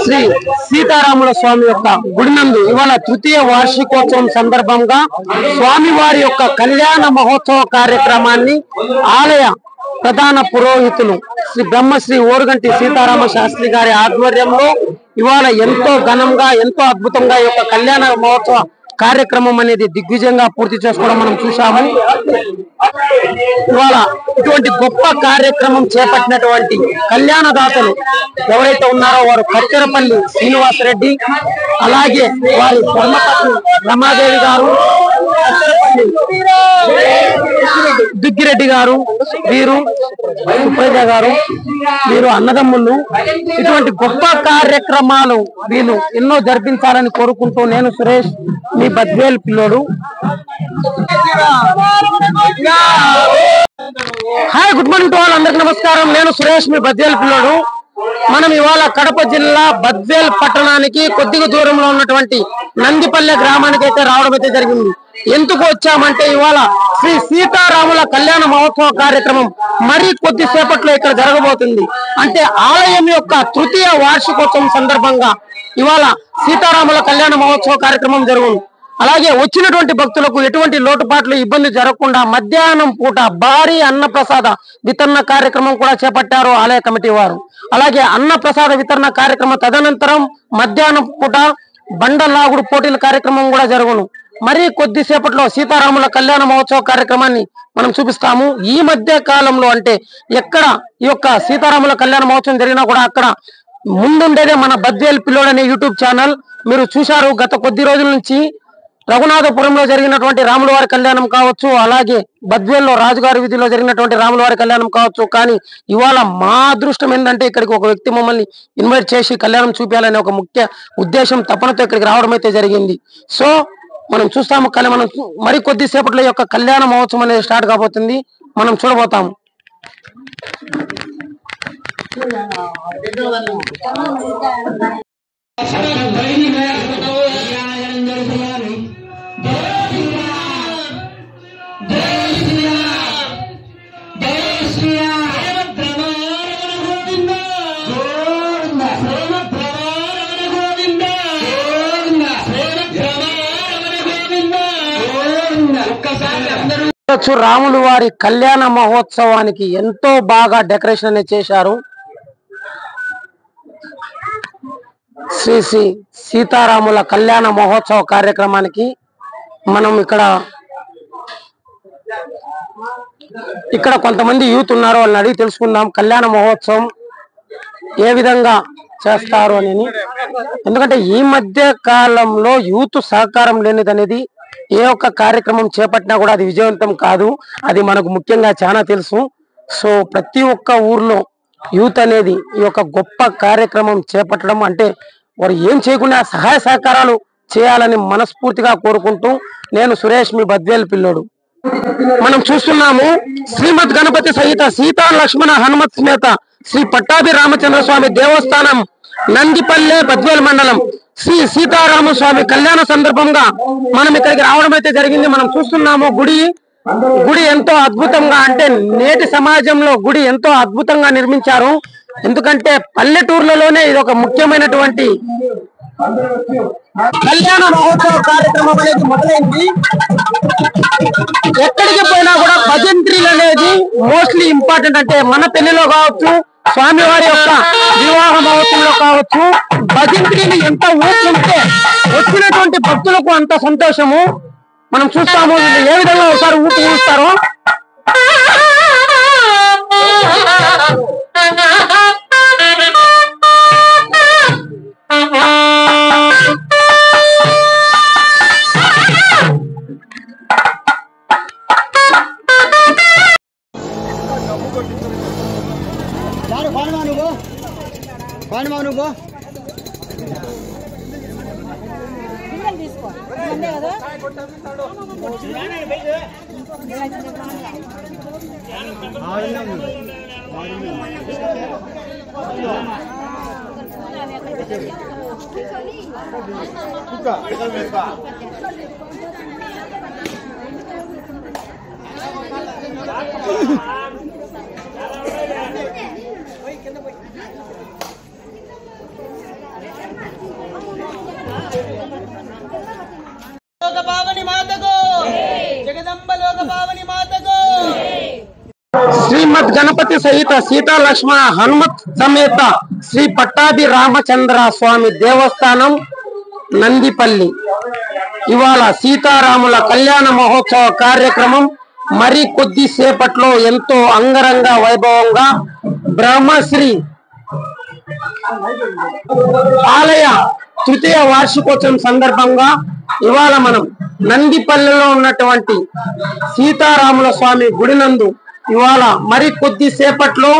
శ్రీ సీతారాముల స్వామి యొక్క గుడి నందు ఇవాళ తృతీయ వార్షికోత్సవం సందర్భంగా స్వామివారి యొక్క కళ్యాణ మహోత్సవ కార్యక్రమాన్ని ఆలయ ప్రధాన పురోహితులు శ్రీ బ్రహ్మశ్రీ ఓరుగంటి సీతారామ శాస్త్రి గారి ఆధ్వర్యంలో ఇవాళ ఎంతో ఘనంగా ఎంతో అద్భుతంగా ఈ యొక్క కళ్యాణ మహోత్సవ కార్యక్రమం అనేది దిగ్విజయంగా పూర్తి చేసుకోవడం మనం చూసాము. ఇవాళ ఇటువంటి గొప్ప కార్యక్రమం చేపట్టినటువంటి కళ్యాణదాతలు ఎవరైతే ఉన్నారో వారు కచ్చెరపల్లి శ్రీనివాసరెడ్డి, అలాగే వారి ధర్మపత్ని రమాదేవి గారు, దుగ్గిరెడ్డి గారు, వీరు సుప్రజ గారు, వీరు అన్నదమ్ములు. ఇటువంటి గొప్ప కార్యక్రమాలు వీళ్ళు ఎన్నో జరిపించాలని కోరుకుంటూ నేను సురేష్, మీ బద్వేల్ పిల్లోడు. Hi, good morning to all. అందరికి నమస్కారం. నేను సురేష్, మీ బద్వేల్ పిల్లోడు. మనం ఇవాళ కడప జిల్లా బద్వేల్ పట్టణానికి కొద్దిగా దూరంలో ఉన్నటువంటి నందిపల్లె గ్రామానికి అయితే రావడం అయితే జరిగింది. ఎందుకు వచ్చామంటే ఇవాళ శ్రీ సీతారాముల కళ్యాణ మహోత్సవ కార్యక్రమం మరి కొద్దిసేపట్లో ఇక్కడ జరగబోతుంది. అంటే ఆలయం యొక్క తృతీయ వార్షికోత్సవం సందర్భంగా ఇవాళ సీతారాముల కళ్యాణ మహోత్సవ కార్యక్రమం జరుగును. అలాగే వచ్చినటువంటి భక్తులకు ఎటువంటి లోటుపాట్లు ఇబ్బంది జరగకుండా మధ్యాహ్నం పూట భారీ అన్నప్రసాద వితరణ కార్యక్రమం కూడా చేపట్టారు ఆలయ కమిటీ వారు. అలాగే అన్నప్రసాద వితరణ కార్యక్రమం తదనంతరం మధ్యాహ్నం పూట బండలాగుడు పోటీల కార్యక్రమం కూడా జరుగును. మరి కొద్దిసేపట్లో సీతారాముల కళ్యాణ మహోత్సవ కార్యక్రమాన్ని మనం చూపిస్తాము. ఈ మధ్య కాలంలో అంటే ఎక్కడ ఈ యొక్క సీతారాముల కళ్యాణ మహోత్సవం జరిగినా కూడా అక్కడ ముందుండేదే మన బద్వేల్ పిల్లోడు అనే యూట్యూబ్ ఛానల్. మీరు చూశారు గత కొద్ది రోజుల నుంచి రఘునాథపురంలో జరిగినటువంటి రాముల వారి కళ్యాణం కావచ్చు, అలాగే బద్వేల్లో రాజుగారి వీధిలో జరిగినటువంటి రాముల వారి కళ్యాణం కావచ్చు. కానీ ఇవాళ మా అదృష్టం ఏంటంటే ఇక్కడికి ఒక వ్యక్తి మమ్మల్ని ఇన్వైట్ చేసి కళ్యాణం చూపించాలనే ఒక ముఖ్య ఉద్దేశం తపనతో ఇక్కడికి రావడం అయితే జరిగింది. సో మనం చూస్తాము, కానీ మనం మరి కొద్దిసేపట్లో యొక్క కళ్యాణ మహోత్సవం అనేది స్టార్ట్ కాబోతుంది. మనం చూడబోతాము. రాముల వారి కళ్యాణ మహోత్సవానికి ఎంతో బాగా డెకరేషన్ అనేది చేశారు. శ్రీ శ్రీ సీతారాముల కళ్యాణ మహోత్సవ కార్యక్రమానికి మనం ఇక్కడ కొంతమంది యూత్ ఉన్నారు, వాళ్ళని అడిగి తెలుసుకుందాం కళ్యాణ మహోత్సవం ఏ విధంగా చేస్తారు అని. ఎందుకంటే ఈ మధ్య కాలంలో యూత్ సహకారం లేనిది అనేది ఏ ఒక్క కార్యక్రమం చేపట్టినా కూడా అది విజయవంతం కాదు. అది మనకు ముఖ్యంగా చాలా తెలుసు. సో ప్రతి ఒక్క ఊర్లో యూత్ అనేది ఈ యొక్క గొప్ప కార్యక్రమం చేపట్టడం అంటే వారు ఏం చేయకుండా సహాయ సహకారాలు చేయాలని మనస్ఫూర్తిగా కోరుకుంటూ నేను సురేష్, మీ బద్వేల్ పిల్లోడు. మనం చూస్తున్నాము శ్రీమద్ గణపతి సహిత సీతా లక్ష్మణ హనుమత్ సమేత శ్రీ పట్టాభి రామచంద్ర స్వామి దేవస్థానం నందిపల్లె బద్వేల్ మండలం శ్రీ సీతారామ స్వామి కళ్యాణ సందర్భంగా మనం ఇక్కడికి రావడం అయితే జరిగింది. మనం చూస్తున్నాము గుడి ఎంతో అద్భుతంగా, అంటే నేటి సమాజంలో గుడి ఎంతో అద్భుతంగా నిర్మించారు. ఎందుకంటే పల్లెటూర్లలోనే ఇది ఒక ముఖ్యమైనటువంటి కళ్యాణ మహోత్సవ కార్యక్రమం అనేది మొదలైంది. ఎక్కడికి పోయినా కూడా భజంత్రీలు అనేది మోస్ట్లీ ఇంపార్టెంట్. అంటే మన పెళ్లిలో కావచ్చు, స్వామివారి యొక్క వివాహ మహోత్సవంలో కావచ్చు, భజంత్రీని ఎంత ఊపుకుంటే వచ్చినటువంటి భక్తులకు అంత సంతోషము. మనం చూస్తాము ఏ విధంగా ఒకసారి ఊపి ఊస్తారో. శ్రీమద్ గణపతి సహిత సీతా లక్ష్మణ హనుమత్ సమేత శ్రీ పట్టాభి రామచంద్ర స్వామి దేవస్థానం నందిపల్లి ఇవాళ సీతారాముల కళ్యాణ మహోత్సవ కార్యక్రమం మరి కొద్దిసేపట్లో ఎంతో అంగరంగ వైభవంగా బ్రహ్మశ్రీ ఆలయ తృతీయ వార్షికోత్సవం సందర్భంగా ఇవాళ మనం నందిపల్లిలో ఉన్నటువంటి సీతారాముల స్వామి గుడి నందు ఇవాళ మరి కొద్దిసేపట్లో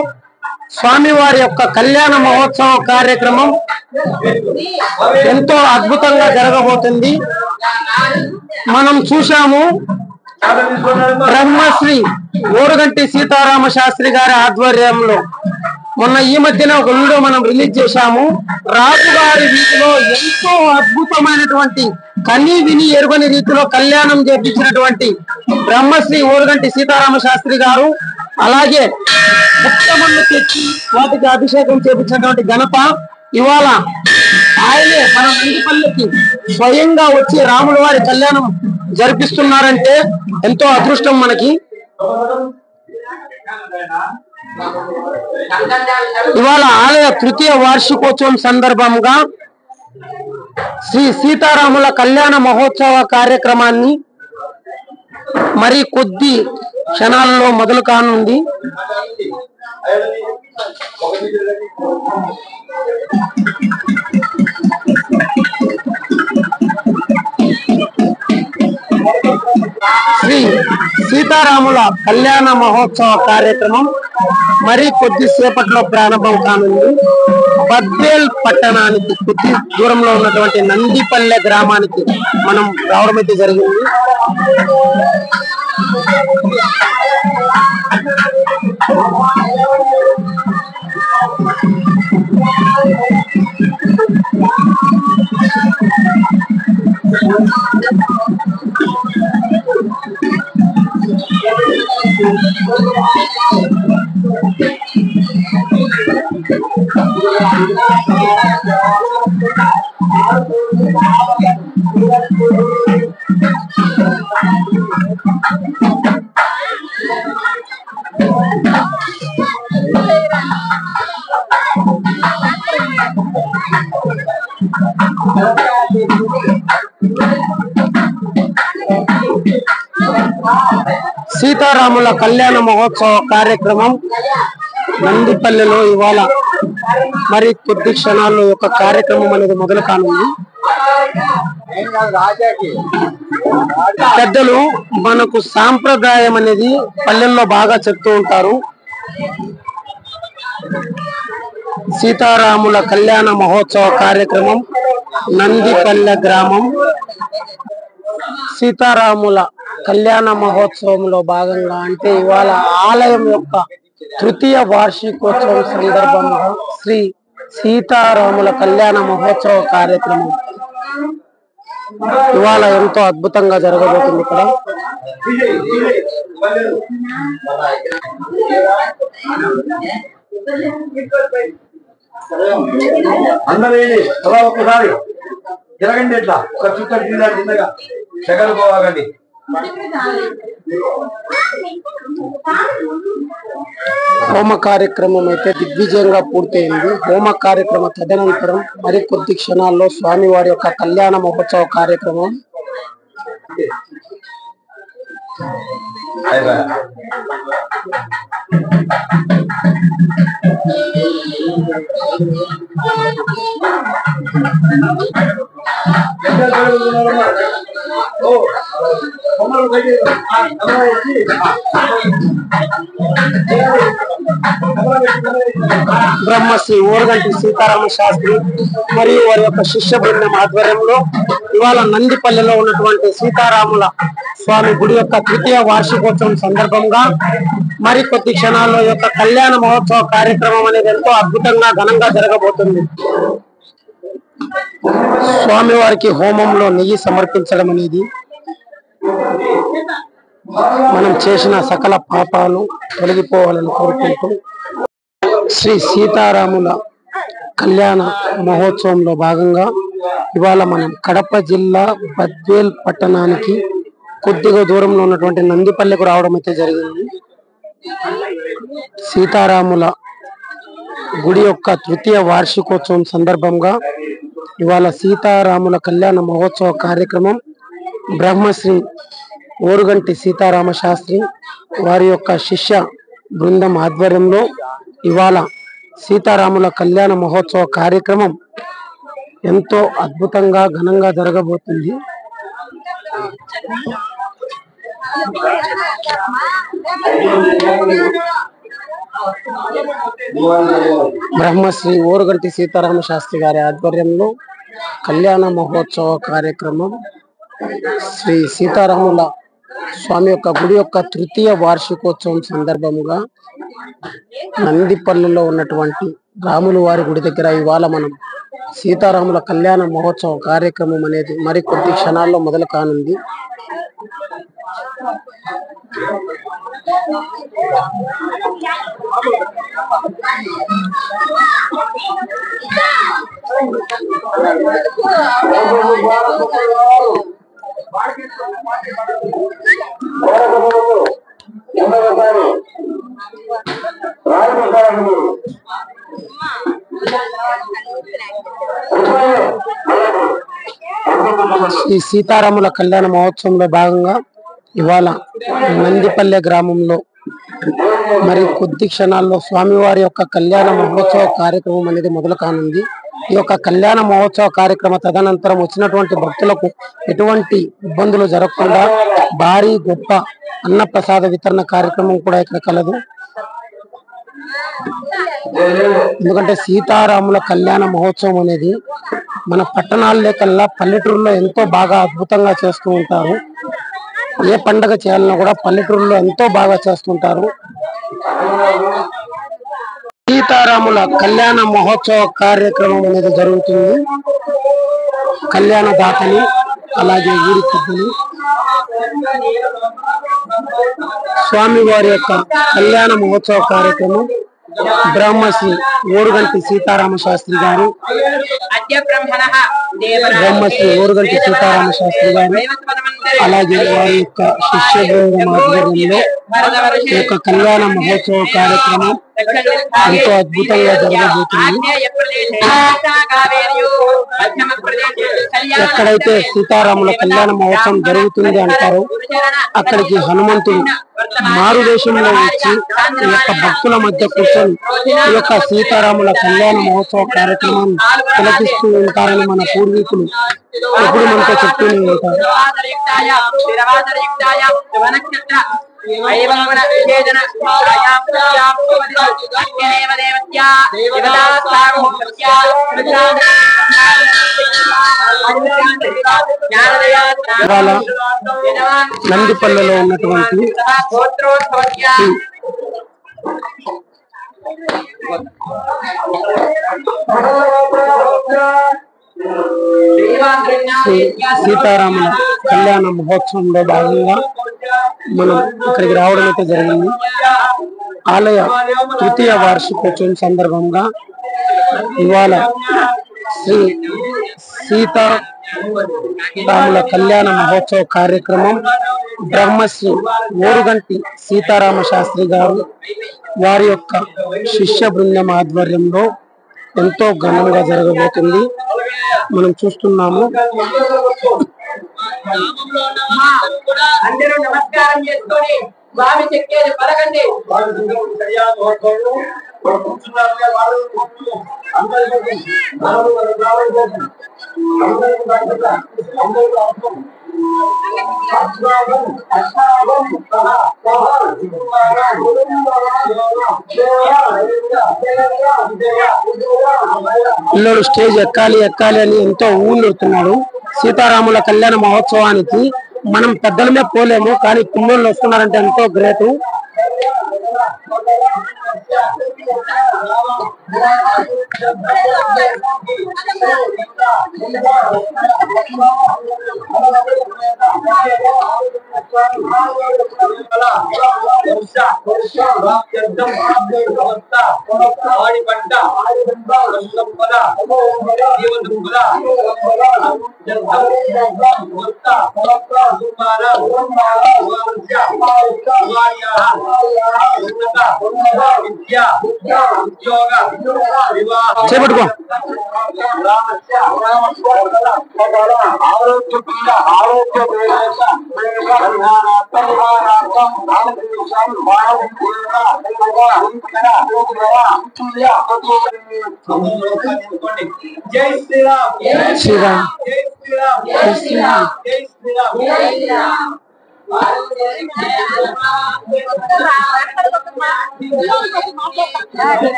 స్వామివారి యొక్క కళ్యాణ మహోత్సవ కార్యక్రమం ఎంతో అద్భుతంగా జరగబోతుంది. మనం చూశాము బ్రహ్మశ్రీ ఓరుగంటి సీతారామ శాస్త్రి గారి ఆధ్వర్యంలో మొన్న ఈ మధ్యన ఒక వీడియో మనం రిలీజ్ చేశాము. రాజుగారి రీతిలో ఎంతో అద్భుతమైనటువంటి కని విని ఎరుగని రీతిలో కళ్యాణం చేపించినటువంటి బ్రహ్మశ్రీ ఓరుగంటి సీతారామ శాస్త్రి గారు, అలాగే పుట్టమన్ను తెచ్చి వాటికి అభిషేకం చేపించినటువంటి గణప ఇవాళ ఆయనే మన నందిపల్లికి స్వయంగా వచ్చి రాముల వారి కళ్యాణం జరిపిస్తున్నారంటే ఎంతో అదృష్టం మనకి. ఇవాళ ఆలయ తృతీయ వార్షికోత్సవం సందర్భంగా శ్రీ సీతారాముల కళ్యాణ మహోత్సవ కార్యక్రమాన్ని మరి కొద్ది క్షణాలలో మొదలు కానుంది. శ్రీ సీతారాముల కళ్యాణ మహోత్సవ కార్యక్రమం మరి కొద్దిసేపట్లో ప్రారంభం కానుంది. బద్వేల్ పట్టణానికి కొద్ది దూరంలో ఉన్నటువంటి నందిపల్లె గ్రామానికి మనం రావడం అయితే జరిగింది. సీతారాముల కళ్యాణ మహోత్సవ కార్యక్రమం నందిపల్లిలో ఇవాళ మరి కొద్ది క్షణాల్లో యొక్క కార్యక్రమం అనేది మొదలు కానుంది. పెద్దలు మనకు సాంప్రదాయం అనేది పల్లెల్లో బాగా చెప్తూ ఉంటారు. సీతారాముల కళ్యాణ మహోత్సవ కార్యక్రమం నందిపల్లె గ్రామం. సీతారాముల కళ్యాణ మహోత్సవంలో భాగంగా అంటే ఇవాళ ఆలయం యొక్క తృతీయ వార్షికోత్సవం సందర్భంగా శ్రీ సీతారాముల కళ్యాణ మహోత్సవ కార్యక్రమం ఇవాళ ఎంతో అద్భుతంగా జరగబోతుంది. ఇక్కడ ఒకసారి జరగండి, ఎట్లా ఒక చుక్క చిన్నగా సెకండ్ పోవాలండి. హోమ కార్యక్రమం అయితే దిగ్విజయంగా పూర్తయింది. హోమ కార్యక్రమ తదనంతరం మరి కొద్ది క్షణాల్లో స్వామివారి యొక్క కళ్యాణ మహోత్సవ కార్యక్రమం బ్రహ్మశ్రీ ఓరుగంటి సీతారామ శాస్త్రి మరియు వారి యొక్క శిష్య బృందం ఆధ్వర్యంలో ఇవాళ నందిపల్లిలో ఉన్నటువంటి సీతారాముల స్వామి గుడి యొక్క తృతీయ వార్షికోత్సవం సందర్భంగా మరి కొద్ది క్షణాల్లో యొక్క కళ్యాణ మహోత్సవ కార్యక్రమం అనేది ఎంతో అద్భుతంగా ఘనంగా జరగబోతుంది. స్వామివారికి హోమంలో నెయ్యి సమర్పించడం అనేది మనం చేసిన సకల పాపాలు తొలగిపోవాలని కోరుకుంటూ శ్రీ సీతారాముల కళ్యాణ మహోత్సవంలో భాగంగా ఇవాళ మనం కడప జిల్లా బద్వేల్ పట్టణానికి కొద్దిగా దూరంలో ఉన్నటువంటి నందిపల్లెకు రావడం అయితే జరిగింది. సీతారాముల గుడి యొక్క తృతీయ వార్షికోత్సవం సందర్భంగా ఇవాళ సీతారాముల కళ్యాణ మహోత్సవ కార్యక్రమం బ్రహ్మశ్రీ ఓరుగంటి సీతారామ శాస్త్రి వారి యొక్క శిష్య బృందం ఆధ్వర్యంలో ఇవాళ సీతారాముల కళ్యాణ మహోత్సవ కార్యక్రమం ఎంతో అద్భుతంగా ఘనంగా జరగబోతుంది. బ్రహ్మశ్రీ ఓరుగంటి సీతారామ శాస్త్రి గారి ఆధ్వర్యంలో కళ్యాణ మహోత్సవ కార్యక్రమం శ్రీ సీతారాముల స్వామి యొక్క గుడి యొక్క తృతీయ వార్షికోత్సవం సందర్భంగా నందిపల్లిలో ఉన్నటువంటి రాములు వారి గుడి దగ్గర ఇవాళ మనం సీతారాముల కళ్యాణ మహోత్సవ కార్యక్రమం అనేది మరి కొద్ది క్షణాల్లో మొదలు కానుంది. ఈ సీతారాముల కళ్యాణ మహోత్సవంలో భాగంగా ఇవాళ నందిపల్లె గ్రామంలో మరి కొద్ది క్షణాల్లో స్వామివారి యొక్క కళ్యాణ మహోత్సవ కార్యక్రమం అనేది మొదలు కానుంది. ఈ యొక్క కళ్యాణ మహోత్సవ కార్యక్రమ తదనంతరం వచ్చినటువంటి భక్తులకు ఎటువంటి ఇబ్బందులు జరగకుండా భారీ గొప్ప అన్నప్రసాద వితరణ కార్యక్రమం కూడా ఇక్కడ కలదు. ఎందుకంటే సీతారాముల కళ్యాణ మహోత్సవం అనేది మన పట్టణాల్లో కల్లా పల్లెటూరులో ఎంతో బాగా అద్భుతంగా చేస్తూ ఉంటారు. ఏ పండగ చేయాలన్నా కూడా పల్లెటూరులో ఎంతో బాగా చేస్తుంటారు. సీతారాముల కళ్యాణ మహోత్సవ కార్యక్రమం అనేది జరుగుతుంది. కళ్యాణ దాతలు అలాగే ఊరి పెద్దలు స్వామి వారి యొక్క కళ్యాణ మహోత్సవ కార్యక్రమం బ్రహ్మశ్రీ ఓరుగంటి సీతారామ శాస్త్రి గారు అలాగే వారి యొక్క శిష్య బృందం ఆధ్వర్యంలో ఈ యొక్క కళ్యాణ మహోత్సవ కార్యక్రమం ఎంతో అద్భుతంగా జరగబోతుంది. ఎక్కడైతే సీతారాముల కళ్యాణ మహోత్సవం జరుగుతుంది అంటారో అక్కడికి హనుమంతుడు మారు వేషంలో వచ్చి ఈ యొక్క భక్తుల మధ్య కూర్చొని ఈ యొక్క సీతారాముల కళ్యాణ మహోత్సవ కార్యక్రమం తిలకిస్తూ ఉంటారని మన పూర్వీకులు ఎప్పుడు మనతో చెప్తూనే ఉంటారు. నందిపల్లెలో ఉన్నటువంటి సీతారాముల కళ్యాణ మహోత్సవంలో భాగంగా మనం ఇక్కడికి రావడం అయితే జరిగింది. ఆలయ తృతీయ వార్షికోత్సవం సందర్భంగా ఇవాళ శ్రీ సీతారాముల కళ్యాణ మహోత్సవ కార్యక్రమం బ్రహ్మశ్రీ ఓరుగంటి సీతారామ శాస్త్రి గారు వారి యొక్క శిష్య బృందం ఆధ్వర్యంలో ఎంతో ఘనంగా జరగబోతుంది. మనం చూస్తున్నాము. అందరూ నమస్కారం చేసుకొని స్వామి చెక్కేది పలకండి. పిల్లలు స్టేజ్ ఎక్కాలి ఎక్కాలి అని ఎంతో ఊళ్ళుతున్నాడు. సీతారాముల కళ్యాణ మహోత్సవానికి మనం పెద్దలమే పోలేము, కానీ పిల్లలు వస్తున్నారంటే ఎంతో గ్రేటు. చేపట్టుకో జై శ్రీరామ్ శ్రీరామ్ జై శ్రీరామ్ జై శ్రీరామ్ జై శ్రీరామ్ జై శ్రీరామ్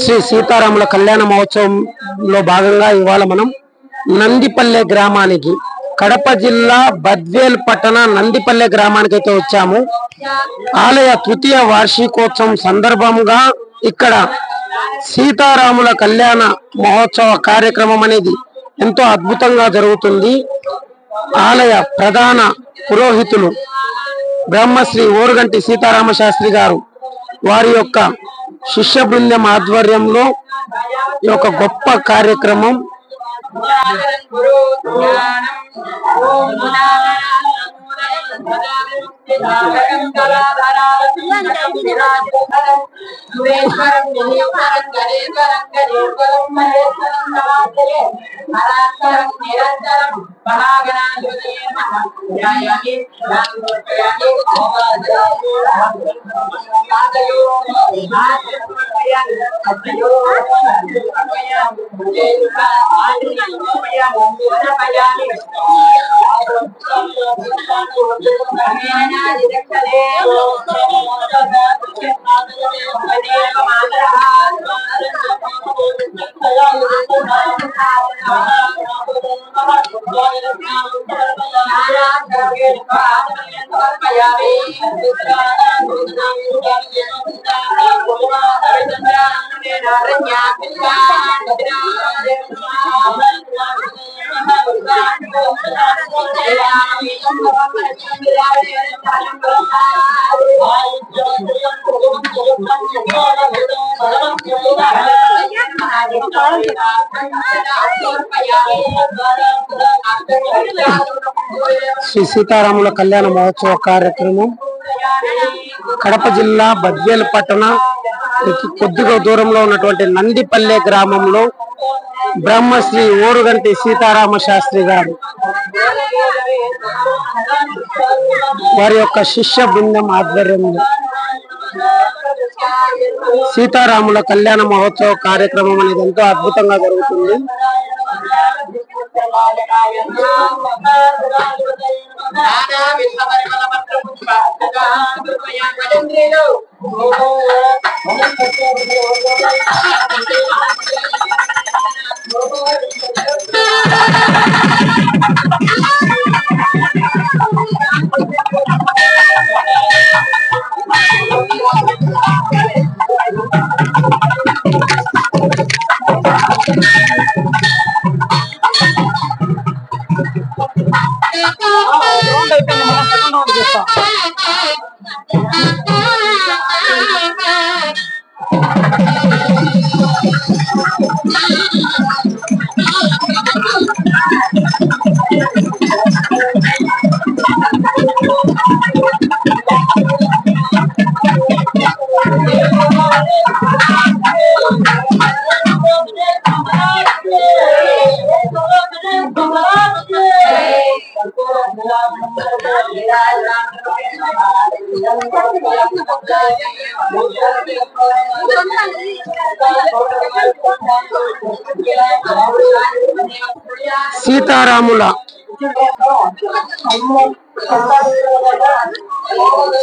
శ్రీ సీతారాముల కళ్యాణ మహోత్సవంలో భాగంగా ఇవాళ మనం నందిపల్లె గ్రామానికి కడప జిల్లా బద్వేల్ పట్టణ నందిపల్లె గ్రామానికి అయితే వచ్చాము. ఆలయ తృతీయ వార్షికోత్సవం సందర్భంగా ఇక్కడ సీతారాముల కళ్యాణ మహోత్సవ కార్యక్రమం అనేది ఎంతో అద్భుతంగా జరుగుతుంది. ఆలయ ప్రధాన పురోహితులు బ్రహ్మశ్రీ ఓరుగంటి సీతారామ శాస్త్రి గారు వారి యొక్క శిష్య బృందం ఆధ్వర్యంలో ఈ యొక్క గొప్ప కార్యక్రమం శ్రీ సీతారాముల కళ్యాణ మహోత్సవ కార్యక్రమం కడప జిల్లా బద్వేల్ పట్టణ కొద్దిగా దూరంలో ఉన్నటువంటి నందిపల్లె గ్రామంలో బ్రహ్మశ్రీ ఓరుగంటి సీతారామ శాస్త్రి గారు వారి యొక్క శిష్య బృందం ఆధ్వర్యంలో సీతారాముల కళ్యాణ మహోత్సవ కార్యక్రమం అనేది ఎంతో అద్భుతంగా జరుగుతుంది.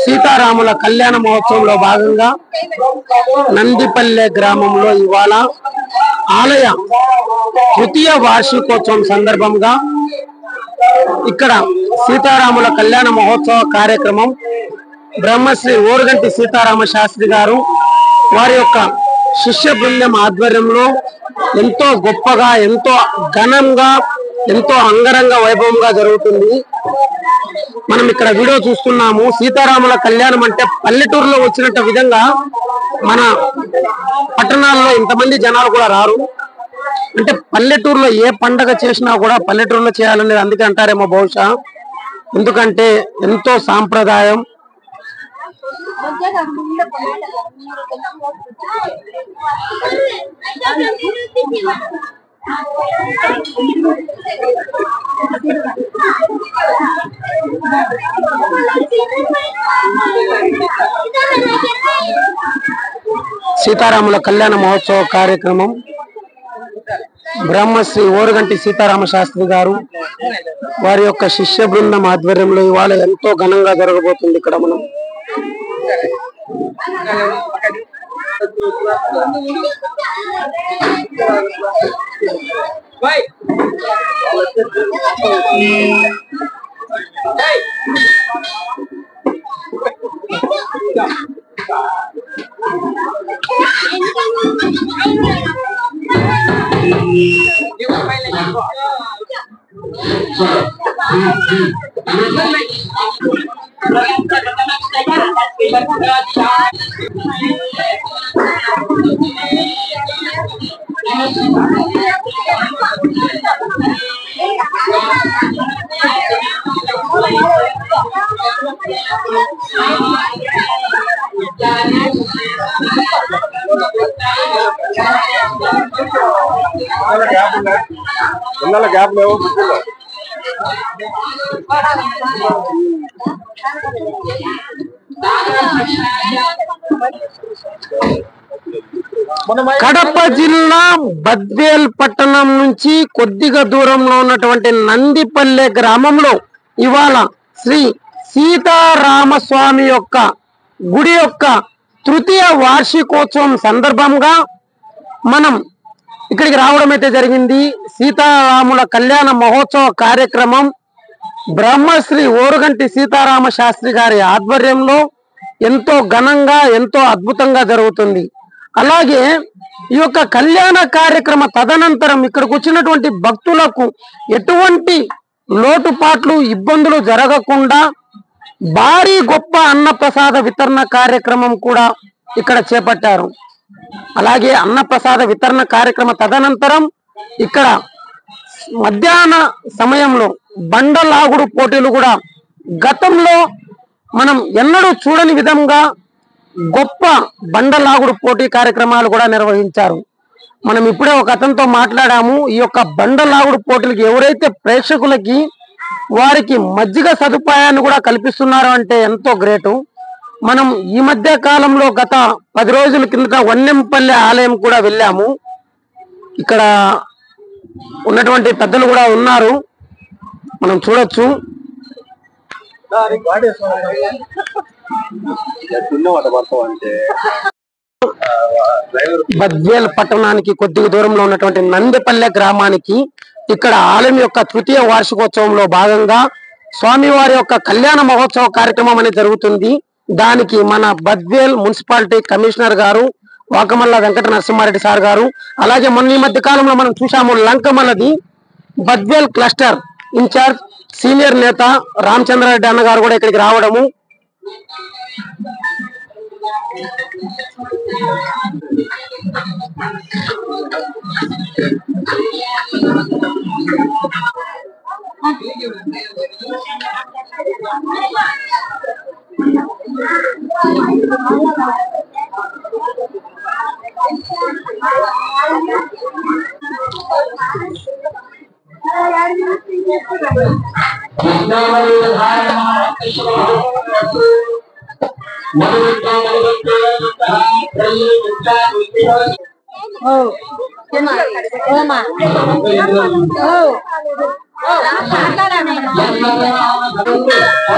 సీతారాముల కళ్యాణ మహోత్సవంలో భాగంగా నందిపల్లె గ్రామంలో ఇవాళ ఆలయ తృతీయ వార్షికోత్సవం సందర్భంగా ఇక్కడ సీతారాముల కళ్యాణ మహోత్సవ కార్యక్రమం బ్రహ్మశ్రీ ఓరుగంటి సీతారామ శాస్త్రి గారు వారి యొక్క శిష్య బృందం ఆధ్వర్యంలో ఎంతో గొప్పగా, ఎంతో ఘనంగా, ఎంతో అంగరంగ వైభవంగా జరుగుతుంది. మనం ఇక్కడ వీడియో చూస్తున్నాము. సీతారాముల కళ్యాణం అంటే పల్లెటూరులో వచ్చినట్టు విధంగా మన పట్టణాల్లో ఇంతమంది జనాలు కూడా రారు. అంటే పల్లెటూరులో ఏ పండగ చేసినా కూడా పల్లెటూరులో చేయాలనేది అందుకే అంటారేమో బహుశా. ఎందుకంటే ఎంతో సాంప్రదాయం. సీతారాముల కళ్యాణ మహోత్సవ కార్యక్రమం బ్రహ్మశ్రీ ఓరుగంటి సీతారామ శాస్త్రి గారు వారి యొక్క శిష్య బృందం ఆధ్వర్యంలో ఇవాళ ఎంతో ఘనంగా జరగబోతుంది. ఇక్కడ మనం గ్యాప్ లేవు. కడప జిల్లా బద్వేల్ పట్టణం నుంచి కొద్దిగా దూరంలో ఉన్నటువంటి నందిపల్లె గ్రామంలో ఇవాళ శ్రీ సీతారామస్వామి యొక్క గుడి యొక్క తృతీయ వార్షికోత్సవం సందర్భంగా మనం ఇక్కడికి రావడం అయితే జరిగింది. సీతారాముల కళ్యాణ మహోత్సవ కార్యక్రమం బ్రహ్మశ్రీ ఓరుగంటి సీతారామ శాస్త్రి గారి ఆధ్వర్యంలో ఎంతో ఘనంగా, ఎంతో అద్భుతంగా జరుగుతుంది. అలాగే ఈ యొక్క కళ్యాణ కార్యక్రమ తదనంతరం ఇక్కడికి వచ్చినటువంటి భక్తులకు ఎటువంటి లోటుపాట్లు, ఇబ్బందులు జరగకుండా భారీ గొప్ప అన్నప్రసాద వితరణ కార్యక్రమం కూడా ఇక్కడ చేపట్టారు. అలాగే అన్నప్రసాద వితరణ కార్యక్రమ తదనంతరం ఇక్కడ మధ్యాహ్న సమయంలో బండలాగుడు పోటీలు కూడా గతంలో మనం ఎన్నడూ చూడని విధంగా గొప్ప బండలాగుడు పోటీ కార్యక్రమాలు కూడా నిర్వహించారు. మనం ఇప్పుడే ఒక అతనితో మాట్లాడాము. ఈ యొక్క బండలాగుడు పోటీలకి ఎవరైతే ప్రేక్షకులకి వారికి మజ్జిగ సదుపాయాన్ని కూడా కల్పిస్తున్నారు అంటే ఎంతో గ్రేటు. మనం ఈ మధ్య కాలంలో గత 10 రోజుల కిందట వన్నెంపల్లి ఆలయం కూడా వెళ్ళాము. ఇక్కడ ఉన్నటువంటి పెద్దలు కూడా ఉన్నారు, మనం చూడొచ్చు. బద్వేల్ పట్టణానికి కొద్దిగా దూరంలో ఉన్నటువంటి నందిపల్లె గ్రామానికి ఇక్కడ ఆలయం యొక్క తృతీయ వార్షికోత్సవంలో భాగంగా స్వామివారి యొక్క కళ్యాణ మహోత్సవ కార్యక్రమం అనేది జరుగుతుంది. దానికి మన బద్వేల్ మున్సిపాలిటీ కమిషనర్ గారు వాకమల్ల వెంకట నరసింహారెడ్డి సార్ గారు, అలాగే మొన్న ఈ మధ్య కాలంలో మనం చూసాము లంకమల్లది బద్వేల్ క్లస్టర్ ఇన్ఛార్జ్ సీనియర్ నేత రామచంద్రారెడ్డి అన్న గారు కూడా ఇక్కడికి రావడము.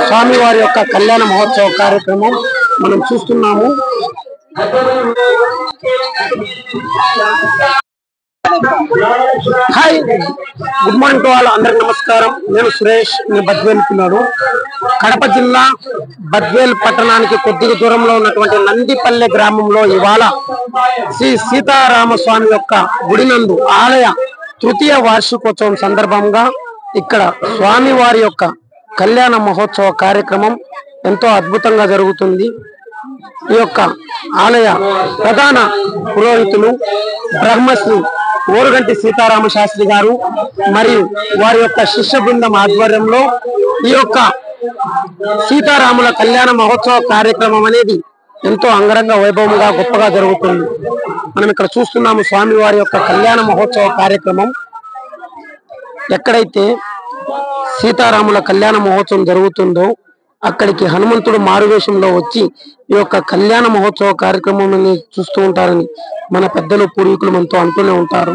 స్వామివారి యొక్క కళ్యాణ మహోత్సవ కార్యక్రమం మనం చూస్తున్నాము. Hi, good morning to all. అందరికి నమస్కారం. నేను సురేష్, నేను బద్వేల్ పిల్లాడు. కడప జిల్లా బద్వేల్ పట్టణానికి కొద్దిగా దూరంలో ఉన్నటువంటి నందిపల్లె గ్రామంలో ఇవాళ శ్రీ సీతారామస్వామి యొక్క గుడి నందు ఆలయ తృతీయ వార్షికోత్సవం సందర్భంగా ఇక్కడ స్వామివారి యొక్క కళ్యాణ మహోత్సవ కార్యక్రమం ఎంతో అద్భుతంగా జరుగుతుంది. ఈ యొక్క ఆలయ ప్రధాన పురోహితులు బ్రహ్మశ్రీ ఓరుగంటి సీతారామ శాస్త్రి గారు మరియు వారి యొక్క శిష్య బృందం ఆధ్వర్యంలో ఈ యొక్క సీతారాముల కళ్యాణ మహోత్సవ కార్యక్రమం అనేది ఎంతో అంగరంగ వైభవంగా గొప్పగా జరుగుతుంది. మనం ఇక్కడ చూస్తున్నాము స్వామివారి యొక్క కళ్యాణ మహోత్సవ కార్యక్రమం. ఎక్కడైతే సీతారాముల కళ్యాణ మహోత్సవం జరుగుతుందో అక్కడికి హనుమంతుడు మారువేషంలో వచ్చి ఈ యొక్క కళ్యాణ మహోత్సవ కార్యక్రమం చూస్తూ ఉంటారని మన పెద్దలు పూర్వీకులు మనతో అంటూనే ఉంటారు.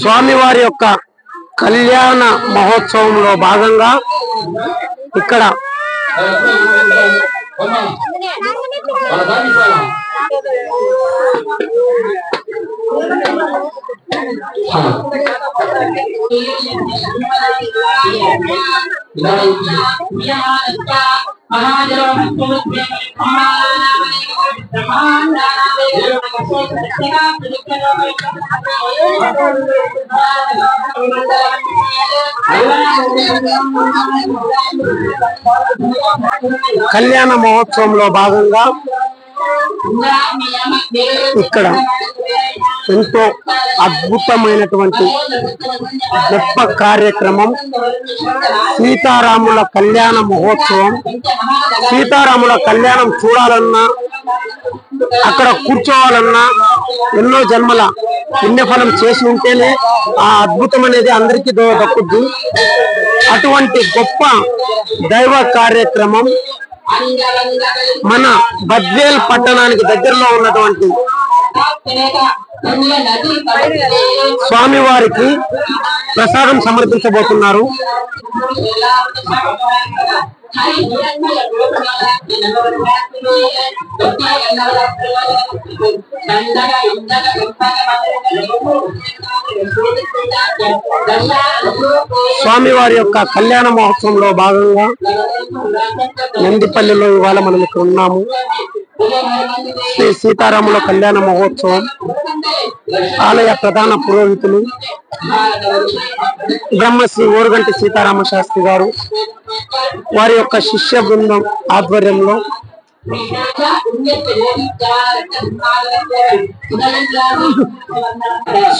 స్వామివారి యొక్క కళ్యాణ మహోత్సవంలో భాగంగా ఇక్కడ కళ్యాణ మహోత్సవంలో భాగంగా ఇక్కడ ఎంతో అద్భుతమైనటువంటి గొప్ప కార్యక్రమం సీతారాముల కళ్యాణ మహోత్సవం. సీతారాముల కళ్యాణం చూడాలన్నా అక్కడ కూర్చోవాలన్నా ఎన్నో జన్మల పుణ్యఫలం చేసి ఉంటేనే ఆ అద్భుతం అనేది అందరికీ దక్కుద్ది. అటువంటి గొప్ప దైవ కార్యక్రమం మన బద్వేల్ పట్టణానికి దగ్గరలో ఉన్నటువంటి స్వామివారికి ప్రసాదం సమర్పించబోతున్నారు. స్వామివారి యొక్క కళ్యాణ మహోత్సవంలో భాగంగా నందిపల్లిలో ఇవాళ మనం ఇక్కడ ఉన్నాము. శ్రీ సీతారాముల కళ్యాణ మహోత్సవం ఆలయ ప్రధాన పురోహితులు బ్రహ్మశ్రీ ఓరుగంటి సీతారామ శాస్త్రి గారు వారి యొక్క శిష్య బృందం ఆధ్వర్యంలో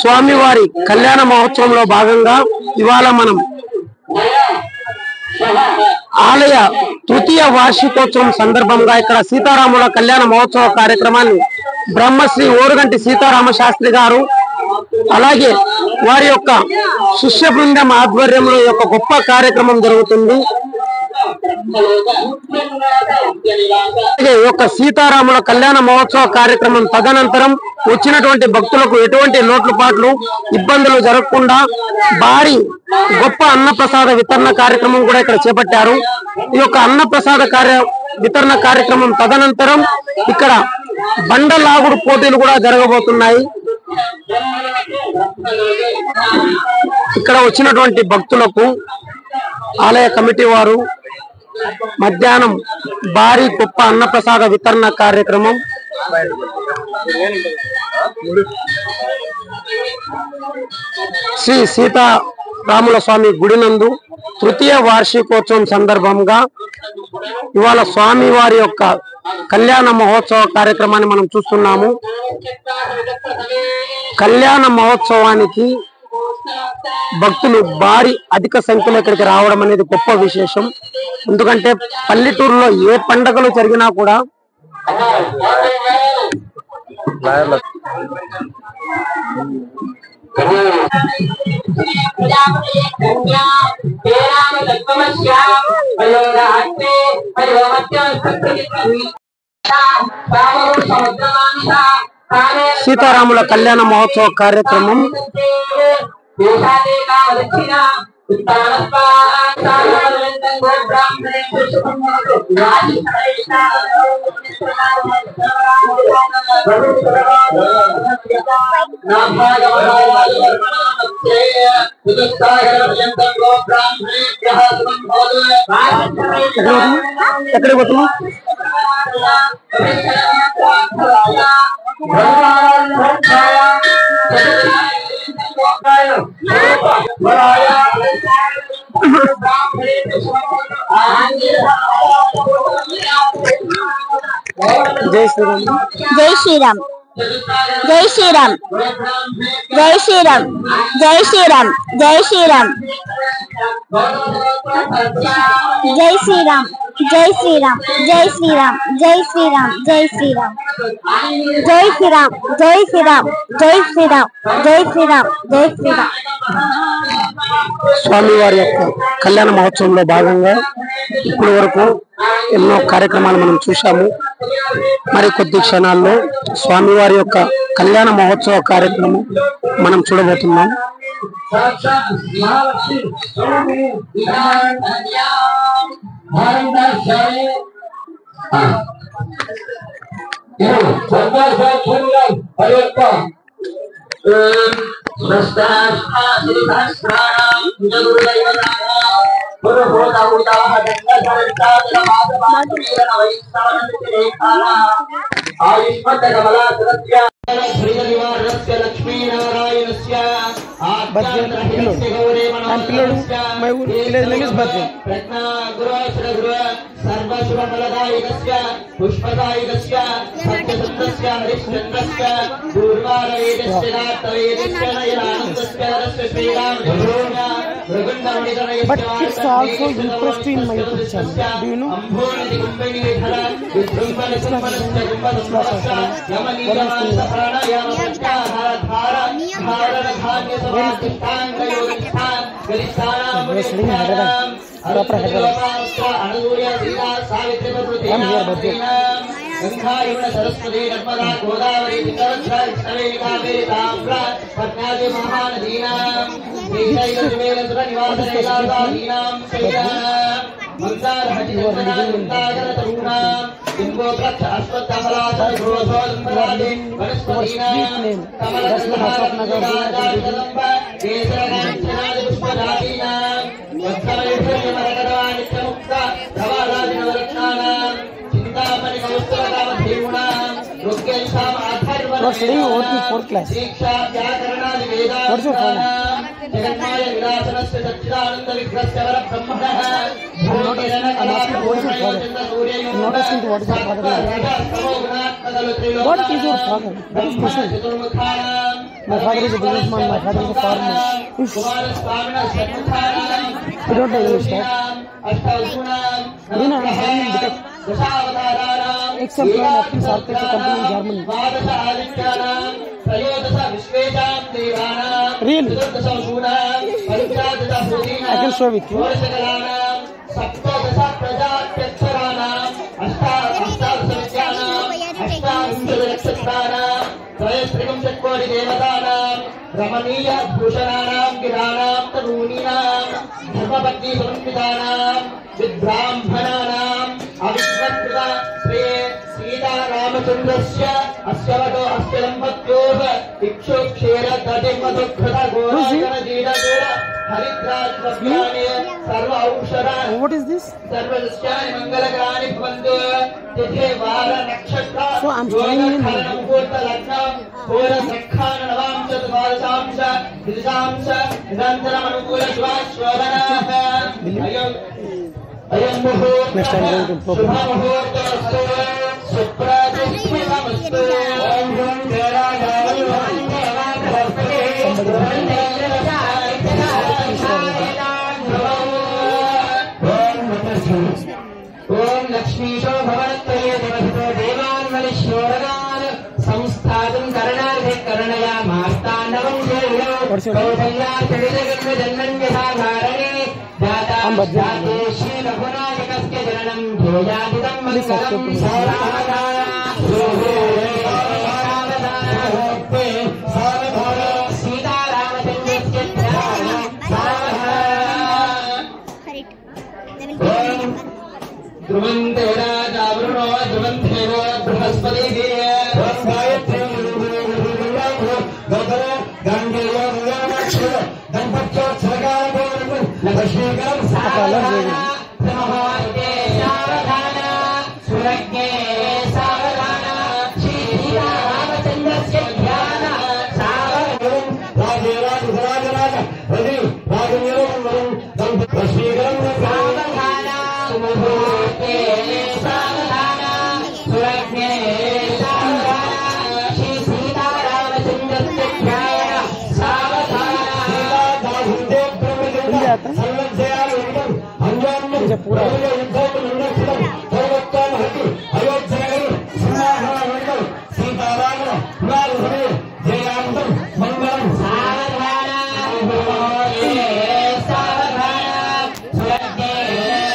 స్వామివారి కళ్యాణ మహోత్సవంలో భాగంగా ఇవాళ మనం ఆలయ తృతీయ వార్షికోత్సవం సందర్భంగా ఇక్కడ సీతారాముల కళ్యాణ మహోత్సవ కార్యక్రమాన్ని బ్రహ్మశ్రీ ఓరుగంటి సీతారామ శాస్త్రి గారు అలాగే వారి యొక్క శిష్య బృందం ఆధ్వర్యంలో యొక్క గొప్ప కార్యక్రమం జరుగుతుంది. ఈ యొక్క సీతారాముల కళ్యాణ మహోత్సవ కార్యక్రమం తదనంతరం వచ్చినటువంటి భక్తులకు ఎటువంటి లోట్లుపాట్లు ఇబ్బందులు జరగకుండా భారీ గొప్ప అన్నప్రసాద వితరణ కార్యక్రమం కూడా ఇక్కడ చేపట్టారు. ఈ యొక్క అన్నప్రసాద వితరణ కార్యక్రమం తదనంతరం ఇక్కడ బండలాగుడు పోటీలు కూడా జరగబోతున్నాయి. ఇక్కడ వచ్చినటువంటి భక్తులకు ఆలయ కమిటీ వారు మధ్యాహ్నం భారీ గొప్ప అన్నప్రసాద వితరణ కార్యక్రమం శ్రీ సీతారాముల స్వామి గుడి నందు తృతీయ వార్షికోత్సవం సందర్భంగా ఇవాళ స్వామి వారి యొక్క కళ్యాణ మహోత్సవ కార్యక్రమాన్ని మనం చూస్తున్నాము. కళ్యాణ మహోత్సవానికి భక్తులు భారీ అధిక సంఖ్యలో ఇక్కడికి రావడం అనేది గొప్ప విశేషం. ఎందుకంటే పల్లెటూరులో ఏ పండుగలు జరిగినా కూడా సీతారాముల కళ్యాణ మహోత్సవ కార్యక్రమం ఎక్కడికి పోతున్నాం? జై శ్రీరామ్. జై శ్రీరామ్. జై శ్రీరామ్. జై శ్రీరామ్. జై శ్రీరామ్. జై శ్రీరామ్. జై శ్రీరామ్. జై శ్రీరామ్. జై శ్రీరామ్. జై శ్రీరామ్. జై శ్రీరామ్. జై శ్రీరామ్. జై శ్రీరామ్. జై శ్రీరామ్. జై శ్రీరామ్. జై శ్రీరామ్. స్వామివారి యొక్క కళ్యాణ మహోత్సవంలో భాగంగా ఇప్పటి వరకు ఎన్నో కార్యక్రమాలు మనం చూశాము. మరి కొద్ది క్షణాల్లో స్వామివారి యొక్క కళ్యాణ మహోత్సవ కార్యక్రమం మనం చూడబోతున్నాం. But it's also interesting in my YouTube channel. Do you know? Proper Hyderabad. I'm here, budget. Saraswati Narmada Godavari What's today? What is fourth class? What's your phone? I'm not asking to what is your father. What is your father? That is special. My father is a businessman. My father is a farmer. You don't know English, right? You know, I'm detect. Except when I think Sarkis a company in Germany. Really? I can show with you. रमणीय भूषणानां गिराणां तरूणीनां धर्मपत्नी समन्वितानां विद्ब्राह्मणानां अविष्कृत श्री सीतारामचन्द्रस्य अस्यवतो अस्य दम्पत्योः इक्षुक्षीर दधिमधुकृत गोरागणजीरगोर हरिद्राजप्राणे सर्व औषधा. What is this? सर्वदस्यानि मंगलकराणि भवन्तु. तिथे वार नक्षत्र so I'm joining in मुहूर्त लग्नं होर सखान नवांश द्वादशांश त्रिशांश निरन्तरम् अनुकूल शुभशोभनाः. अयं मुहूर्तः शुभ मुहूर्तस्तु सुप्रतिष्ठितमस्तु. ओम लक्ष्मीशो भवनत्रये देवहितो देवान् वलिश्योरगान् संस्थातुं करणार्थे करणयामास्तान्नवं देवो कौसल्या चरितगन्मजन्मन्यसाधारणे जाता जाते श्रीरघुनायकस्य जननं ध्येयादिदं मङ्गलं सौरामदा आता है मुझे पूरा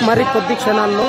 మరి కొద్ది క్షణాల్లో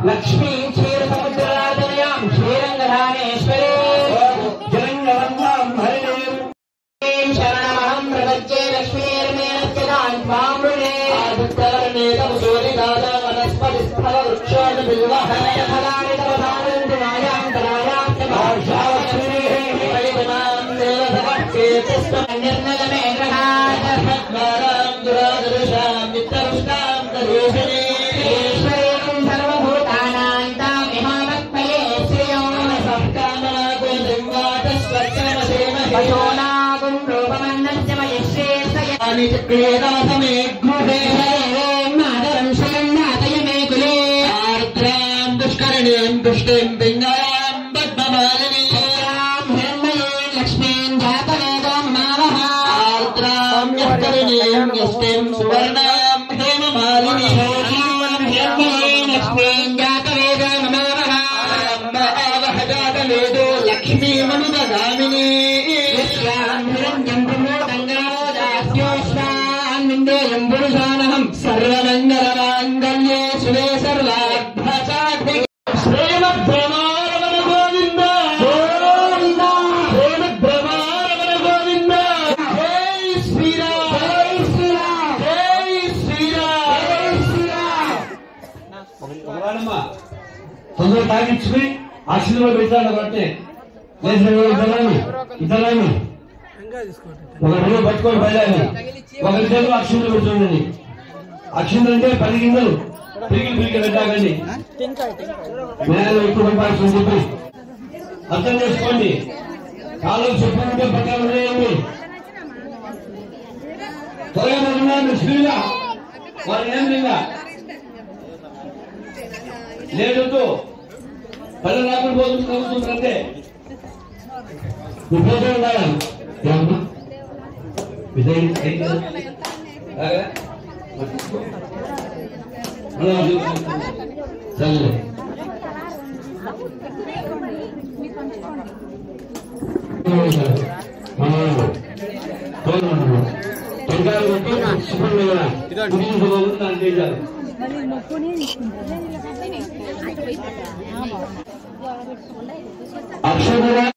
लक्ष्मी क्षीर समुद्राजनयां श्रीरंगधानेश्वरी शरणमहं प्रपद्ये लक्ष्मीर्मेणस्यदां त्वामृणे आदित्यवर्णे तव सूर्यदाता वनस्पतिस्थल वृक्षोऽनुबिल्वः फलानि तव धारन्ति मायां तरायां च भाषावश्रीः परिगुणां देवसभक्तेतस्त्वं निर्मलमे ग्रहात् सद्वारां दुरादृशां वित्तरुष्टां तदेशने दुष्टिं पिङ्गलां पद्ममालिनीं लक्ष्मीं जातवेदमावः आर्द्रां यष्करिणीं यष्टिं सुवर्णां हेममालिनीं लक्ष्मीं जातवेदमावः आवह जातवेदो लक्ष्मीमनुदगामिनी सर्वमङ्गलमाङ्गल्ये शिवे सर्वार्थसाधिके श्रीमद्भ्रमारमण गोविन्द गोविन्द श्रीमद्भ्रमारमण गोविन्द जय श्रीराम जय श्रीराम जय श्रीराम जय श्रीराम తొందరగా తాగించుకుని ఆశీర్వాదం పెట్టాలి కాబట్టి ఇద్దరాన్ని ఒక రోజు పట్టుకొని బయలుదేరి ఒకరి చేతిలో అక్షింతలు పెడుతుండండి. అక్షింతలు అంటే 10 గింజలు పిరికి పెట్టాకండి. నేను ఎక్కువ పంపాల్సి చెప్పి అర్థం చేసుకోండి. కాలం చెప్పుకుంటే పట్టాలు ఉన్నాయండి. త్వరగా ఉన్నాను స్త్రీగా వారు ఏం లేదా లేదు పళ్ళు రాకుండా పోతుందంటే నువ్వు పోతూ ఉండాలి. చల్లే అక్షర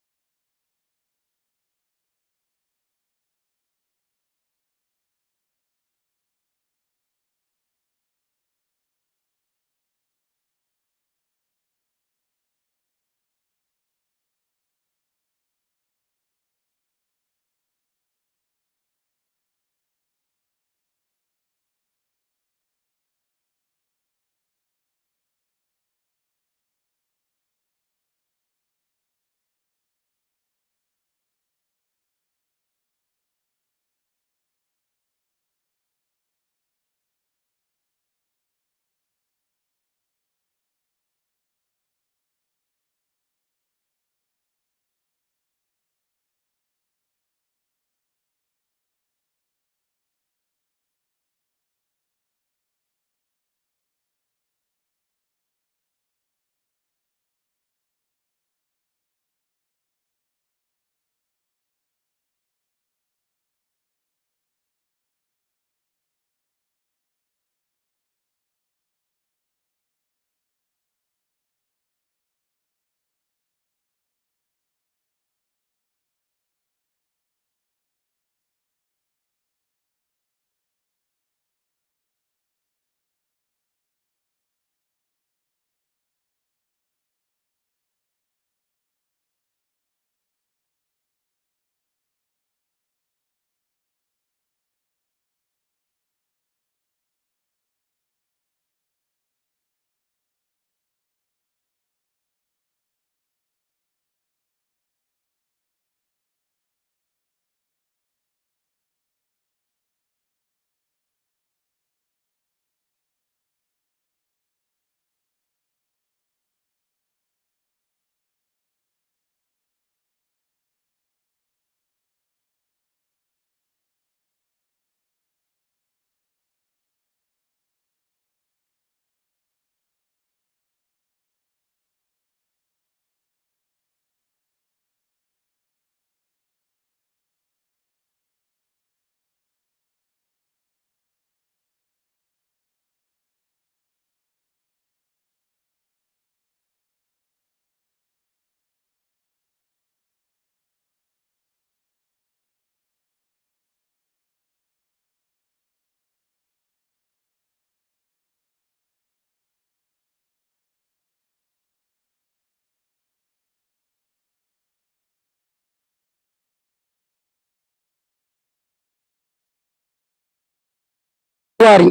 వారి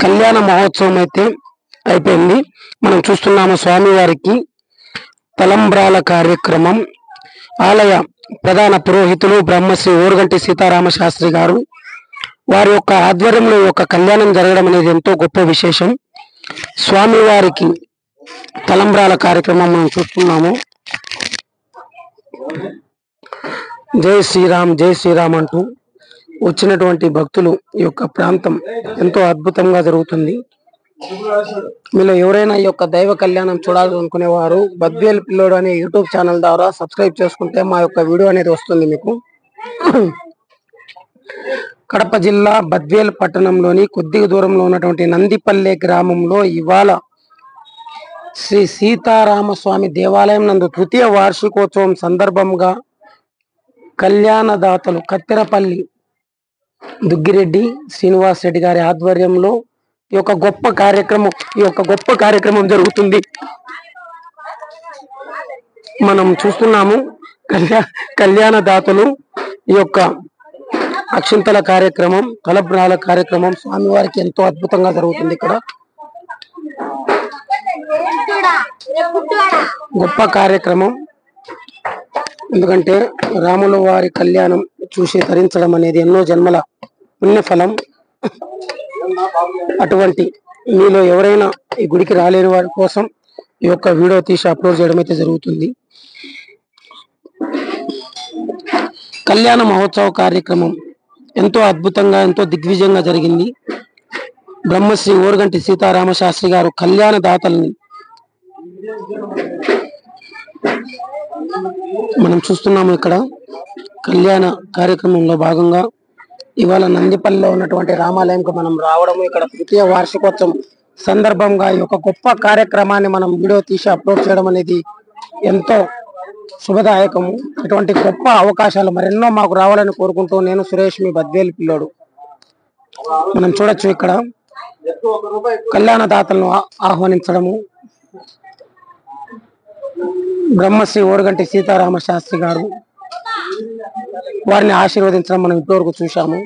కళ్యాణ మహోత్సవం అయితే అయిపోయింది. మనం చూస్తున్నాము స్వామివారికి తలంబ్రాల కార్యక్రమం. ఆలయ ప్రధాన పురోహితులు బ్రహ్మశ్రీ ఓరుగంటి సీతారామ శాస్త్రి గారు వారి యొక్క ఆధ్వర్యంలో యొక్క కళ్యాణం జరగడం అనేది ఎంతో గొప్ప విశేషం. స్వామివారికి తలంబ్రాల కార్యక్రమం మనం చూస్తున్నాము. జై శ్రీరామ్ జై శ్రీరామ్ అంటూ వచ్చినటువంటి భక్తులు ఈ యొక్క ప్రాంతం ఎంతో అద్భుతంగా జరుగుతుంది. మీలో ఎవరైనా ఈ యొక్క దైవ కళ్యాణం చూడాలనుకునేవారు బద్వేల్ పిల్లోడు అనే యూట్యూబ్ ఛానల్ ద్వారా సబ్స్క్రైబ్ చేసుకుంటే మా యొక్క వీడియో అనేది వస్తుంది మీకు. కడప జిల్లా బద్వేల్ పట్టణంలోని కొద్దిగా దూరంలో ఉన్నటువంటి నందిపల్లె గ్రామంలో ఇవాళ శ్రీ సీతారామస్వామి దేవాలయం నందు తృతీయ వార్షికోత్సవం సందర్భంగా కళ్యాణదాతలు కత్తెరపల్లి దుగ్గిరెడ్డి శ్రీనివాస్ రెడ్డి గారి ఆధ్వర్యంలో ఈ యొక్క గొప్ప కార్యక్రమం జరుగుతుంది. మనం చూస్తున్నాము కళ్యాణదాతలు ఈ యొక్క అక్షింతల కార్యక్రమం, తలంబ్రాల కార్యక్రమం స్వామివారికి ఎంతో అద్భుతంగా జరుగుతుంది. ఇక్కడ గొప్ప కార్యక్రమం. ఎందుకంటే రాముల వారి కళ్యాణం చూసి తరించడం అనేది ఎన్నో జన్మల పుణ్యఫలం. అటువంటి మీలో ఎవరైనా ఈ గుడికి రాలేని వారి కోసం ఈ యొక్క వీడియో తీసి అప్లోడ్ చేయడం అయితే జరుగుతుంది. కళ్యాణ మహోత్సవ కార్యక్రమం ఎంతో అద్భుతంగా ఎంతో దిగ్విజయంగా జరిగింది. బ్రహ్మశ్రీ ఓరుగంటి సీతారామ శాస్త్రి గారు కళ్యాణ దాతల్ని మనం చూస్తున్నాము. ఇక్కడ కళ్యాణ కార్యక్రమంలో భాగంగా ఇవాళ నందిపల్లిలో ఉన్నటువంటి రామాలయంకు మనం రావడము, ఇక్కడ తృతీయ వార్షికోత్సవం సందర్భంగా ఈ యొక్క గొప్ప కార్యక్రమాన్ని మనం వీడియో తీసి అప్లోడ్ చేయడం అనేది ఎంతో శుభదాయకము. ఇటువంటి గొప్ప అవకాశాలు మరెన్నో మాకు రావాలని కోరుకుంటూ నేను సురేష్, మీ బద్వేల్ పిల్లోడు. మనం చూడొచ్చు ఇక్కడ కళ్యాణదాతలను ఆహ్వానించడము, బ్రహ్మశ్రీ ఓరుగంటి సీతారామ శాస్త్రి గారు వారిని ఆశీర్వదించడం మనం ఇప్పటివరకు చూశాము.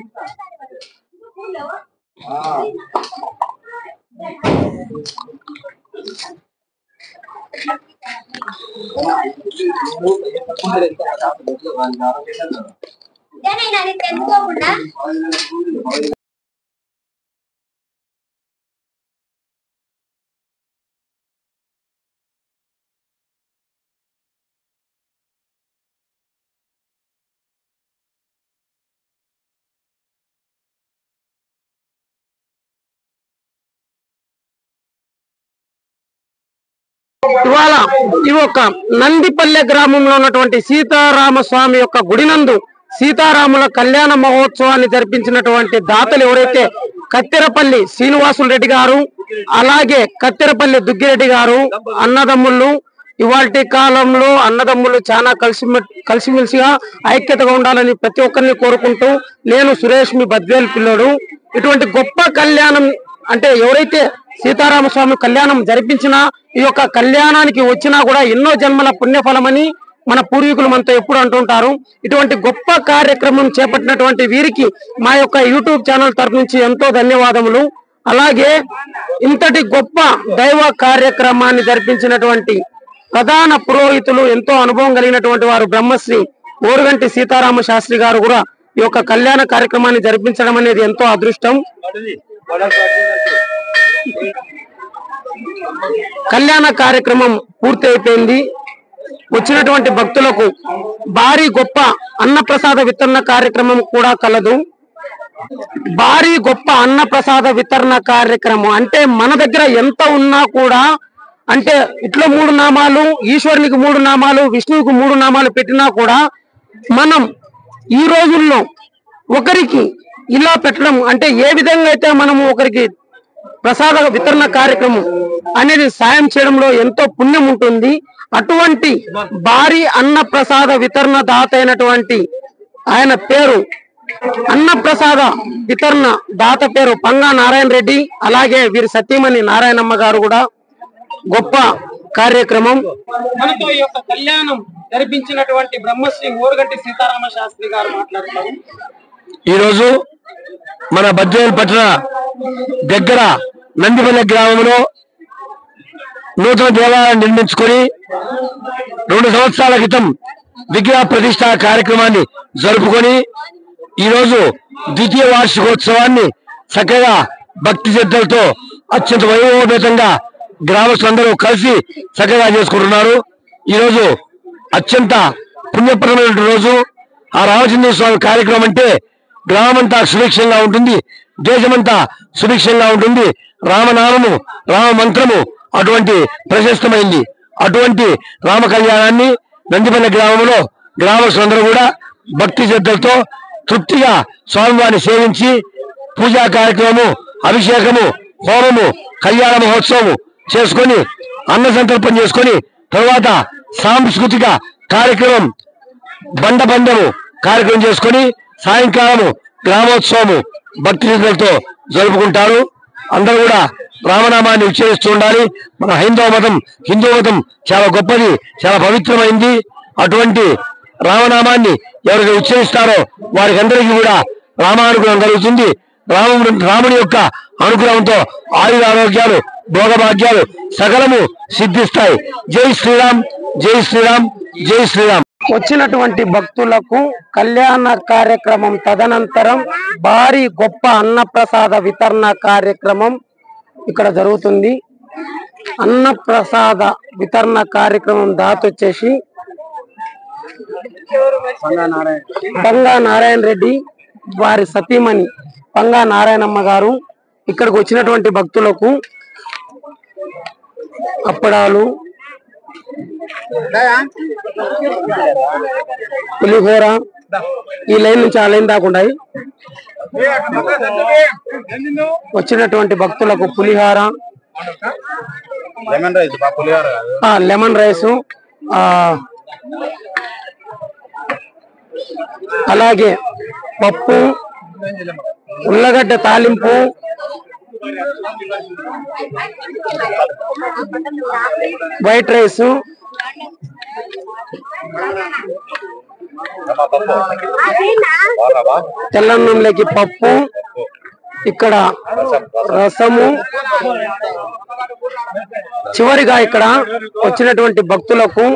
ఇవాళ ఈ యొక్క నందిపల్లె గ్రామంలో ఉన్నటువంటి సీతారామ స్వామి యొక్క గుడినందు సీతారాముల కళ్యాణ మహోత్సవాన్ని జరిపించినటువంటి దాతలు ఎవరైతే కత్తెరపల్లి శ్రీనివాసులు రెడ్డి గారు, అలాగే కత్తెరపల్లి దుగ్గిరెడ్డి గారు అన్నదమ్ముళ్ళు. ఇవాల్టి కాలంలో అన్నదమ్ములు చాలా కలిసిమెలిసిగా ఐక్యతగా ఉండాలని ప్రతి ఒక్కరిని కోరుకుంటూ నేను సురేష్, మీ బద్వేల్ పిల్లోడు. ఇటువంటి గొప్ప కళ్యాణం అంటే ఎవరైతే సీతారామస్వామి కళ్యాణం జరిపించినా ఈ యొక్క కళ్యాణానికి వచ్చినా కూడా ఎన్నో జన్మల పుణ్యఫలమని మన పూర్వీకులు మనతో ఎప్పుడు అంటుంటారు. ఇటువంటి గొప్ప కార్యక్రమం చేపట్టినటువంటి వీరికి మా యొక్క యూట్యూబ్ ఛానల్ తరఫు నుంచి ఎంతో ధన్యవాదములు. అలాగే ఇంతటి గొప్ప దైవ కార్యక్రమాన్ని జరిపించినటువంటి ప్రధాన పురోహితులు, ఎంతో అనుభవం కలిగినటువంటి వారు బ్రహ్మశ్రీ ఓరుగంటి సీతారామ శాస్త్రి గారు కూడా ఈ యొక్క కళ్యాణ కార్యక్రమాన్ని జరిపించడం అనేది ఎంతో అదృష్టం. కళ్యాణ కార్యక్రమం పూర్తి అయిపోయింది. వచ్చినటువంటి భక్తులకు భారీ గొప్ప అన్నప్రసాద వితరణ కార్యక్రమం కూడా కలదు. భారీ గొప్ప అన్నప్రసాద వితరణ కార్యక్రమం అంటే మన దగ్గర ఎంత ఉన్నా కూడా, అంటే ఇట్లా 3 నామాలు, ఈశ్వరునికి 3 నామాలు, విష్ణువుకు 3 నామాలు పెట్టినా కూడా మనం ఈ రోజుల్లో ఒకరికి ఇలా పెట్టడం అంటే ఏ విధంగా అయితే మనము ఒకరికి ప్రసాద వితరణ కార్యక్రమం అనేది సాయం చేయడంలో ఎంతో పుణ్యం ఉంటుంది. అటువంటి భారీ అన్న ప్రసాద వితరణ దాత అయినటువంటి ఆయన పేరు, అన్న ప్రసాద వితరణ దాత పేరు పంగా నారాయణ రెడ్డి, అలాగే వీరి సతీమణి నారాయణమ్మ గారు కూడా గొప్ప కార్యక్రమం. మనతో ఈ యొక్క కళ్యాణం జరిపించినటువంటి బ్రహ్మశ్రీ ఓరుగంటి సీతారామ శాస్త్రి గారు మాట్లాడుతున్నారు. ఈరోజు మన బద్వేల్ పట్టణ దగ్గర నందిపల్లె గ్రామంలో నూతన దేవాలయం నిర్మించుకొని 2 సంవత్సరాల క్రితం విగ్రహ ప్రతిష్ఠ కార్యక్రమాన్ని జరుపుకొని ఈరోజు ద్వితీయ వార్షికోత్సవాన్ని చక్కగా భక్తి శ్రద్ధలతో అత్యంత వైభవపేతంగా గ్రామస్తులందరూ కలిసి చక్కగా చేసుకుంటున్నారు. ఈరోజు అత్యంత పుణ్యప్రదమైన రోజు. ఆ రామచంద్ర స్వామి కార్యక్రమం అంటే గ్రామమంతా సుభిక్షంగా ఉంటుంది, దేశమంతా సుభిక్షంగా ఉంటుంది. రామనామము, రామ మంత్రము అటువంటి ప్రశస్తమైంది. అటువంటి రామ కళ్యాణాన్ని నందిపల్లె గ్రామంలో గ్రామస్తులందరూ కూడా భక్తి శ్రద్ధలతో తృప్తిగా స్వామివారిని సేవించి పూజా కార్యక్రమము, అభిషేకము, హోమము, కళ్యాణ మహోత్సవము చేసుకొని అన్న సంకల్పం చేసుకొని తర్వాత సాంస్కృతిక కార్యక్రమం బండబండము కార్యక్రమం చేసుకొని సాయంకాలము గ్రామోత్సవము భక్తి శ్రద్ధలతో జరుపుకుంటారు. అందరూ కూడా రామనామాన్ని ఉచ్చరిస్తూ ఉండాలి. మన హైందవ మతం, హిందూ మతం చాలా గొప్పది, చాలా పవిత్రమైంది. అటువంటి రామనామాన్ని ఎవరికి ఉచ్చరిస్తారో వారికి అందరికీ కూడా రామానుగ్రహం కలుగుతుంది. రాముని యొక్క అనుగ్రహంతో ఆయుర ఆరోగ్యాలు, భోగభాగ్యాలు సకలము సిద్ధిస్తాయి. జై శ్రీరామ్, జై శ్రీరామ్, జై శ్రీరామ్. వచ్చినటువంటి భక్తులకు కళ్యాణ కార్యక్రమం తదనంతరం భారీ గొప్ప అన్నప్రసాద వితరణ కార్యక్రమం ఇక్కడ జరుగుతుంది. అన్నప్రసాద వితరణ కార్యక్రమం దాతొచ్చేసి పంగా నారాయణ రెడ్డి, వారి సతీమణి పంగా నారాయణమ్మ గారు ఇక్కడికి వచ్చినటువంటి భక్తులకు అప్పడాలు, పులిహోర ఈ లైన్ నుంచి ఆ లైన్ దాకా ఉన్నాయి. వచ్చినటువంటి భక్తులకు పులిహోర, లెమన్ రైస్, అలాగే పప్పు, ఉల్లగడ్డ తాలింపు, వైట్ రైస్, తెల్లన్నంలోకి పప్పు, ఇక్కడ రసము, చివరిగా ఇక్కడ వచ్చినటువంటి భక్తులకు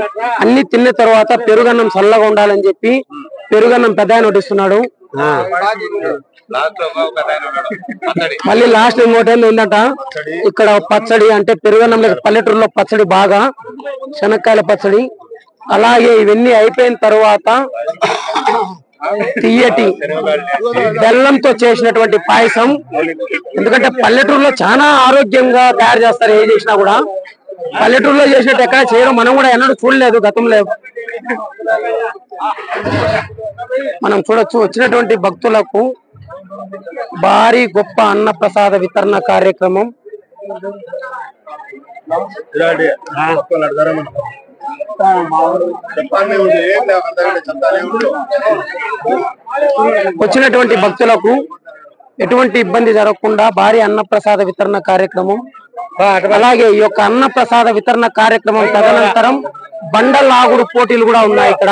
అన్ని తిన్న తర్వాత పెరుగన్నం చల్లగా ఉండాలని చెప్పి పెరుగన్నం పెద్ద ఆయన వడ్డిస్తున్నాడు. మళ్ళీ లాస్ట్ ఇంకోటి ఏంటంట, ఇక్కడ పచ్చడి అంటే పెరుగన్నంలో పల్లెటూరులో పచ్చడి బాగా, శనక్కాయల పచ్చడి. అలాగే ఇవన్నీ అయిపోయిన తర్వాత తీయటి బెల్లంతో చేసినటువంటి పాయసం. ఎందుకంటే పల్లెటూరులో చాలా ఆరోగ్యంగా తయారు చేస్తారు. ఏం చేసినా కూడా పల్లెటూరులో చేసినట్టు ఎక్కడ చేయడం మనం కూడా ఎన్నడూ చూడలేదు గతంలో. మనం చూడొచ్చు. వచ్చినటువంటి భక్తులకు భారీ గొప్ప అన్నప్రసాద వితరణ కార్యక్రమం. వచ్చినటువంటి భక్తులకు ఎటువంటి ఇబ్బంది జరగకుండా భారీ అన్నప్రసాద వితరణ కార్యక్రమం. అలాగే ఈ యొక్క అన్నప్రసాద వితరణ కార్యక్రమం తదనంతరం బండలాగుడు పోటీలు కూడా ఉన్నాయి ఇక్కడ.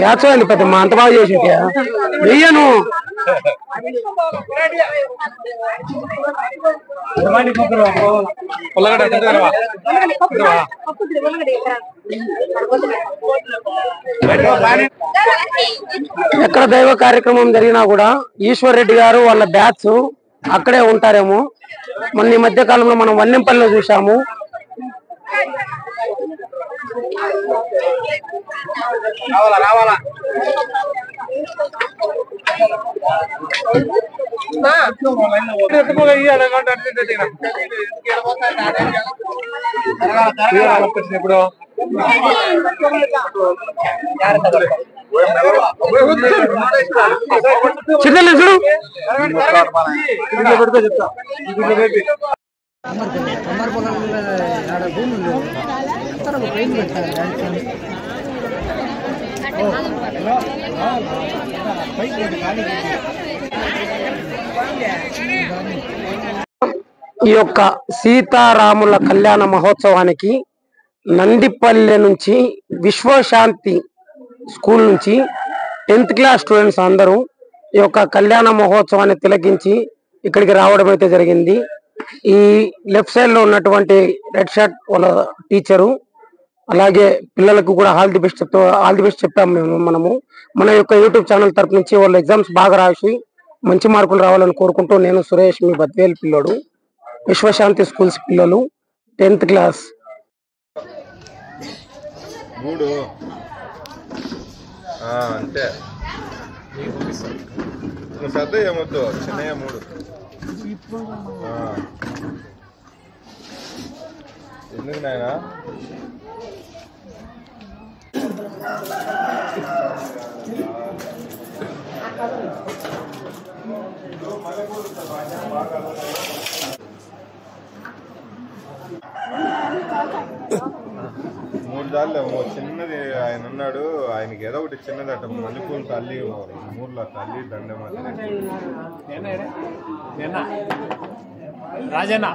యాచోండి పెద్ద మా అంత బాగా చేసి వెయ్యను. ఎక్కడ దైవ కార్యక్రమం జరిగినా కూడా ఈశ్వర్ రెడ్డి గారు వాళ్ళ బ్యాచ్ అక్కడే ఉంటారేమో. మొన్న ఈ మధ్య కాలంలో మనం వన్నెంపల్లిలో చూసాము. ఈ యొక్క సీతారాముల కళ్యాణ మహోత్సవానికి నందిపల్లె నుంచి విశ్వశాంతి స్కూల్ నుంచి 10th క్లాస్ స్టూడెంట్స్ అందరూ ఈ యొక్క కళ్యాణ మహోత్సవాన్ని తిలకించి ఇక్కడికి రావడం అయితే జరిగింది. ఈ లెఫ్ట్ సైడ్ లో ఉన్నటువంటి రెడ్ షర్ట్ వాళ్ళ టీచరు, అలాగే పిల్లలకు కూడా ఆల్ ది బెస్ట్ చెప్పాము మనము. మన యొక్క యూట్యూబ్ ఛానల్ తరపు నుంచి వాళ్ళ ఎగ్జామ్స్ బాగా రాసి మంచి మార్కులు రావాలని కోరుకుంటూ నేను సురేష్, మీ బద్వేల్ పిల్లోడు, విశ్వశాంతి స్కూల్స్ పిల్లలు 10th క్లాస్. అంటే పెద్ద ఏమొద్దు, చిన్నయ్య 3 ఎందుకు నాయనా? మూడు దాళ్ళు చిన్నది ఆయన ఉన్నాడు, ఆయనకి ఏదో ఒకటి చిన్నదట మల్లెపూలు తల్లి 3 తల్లి దండం రాజన్న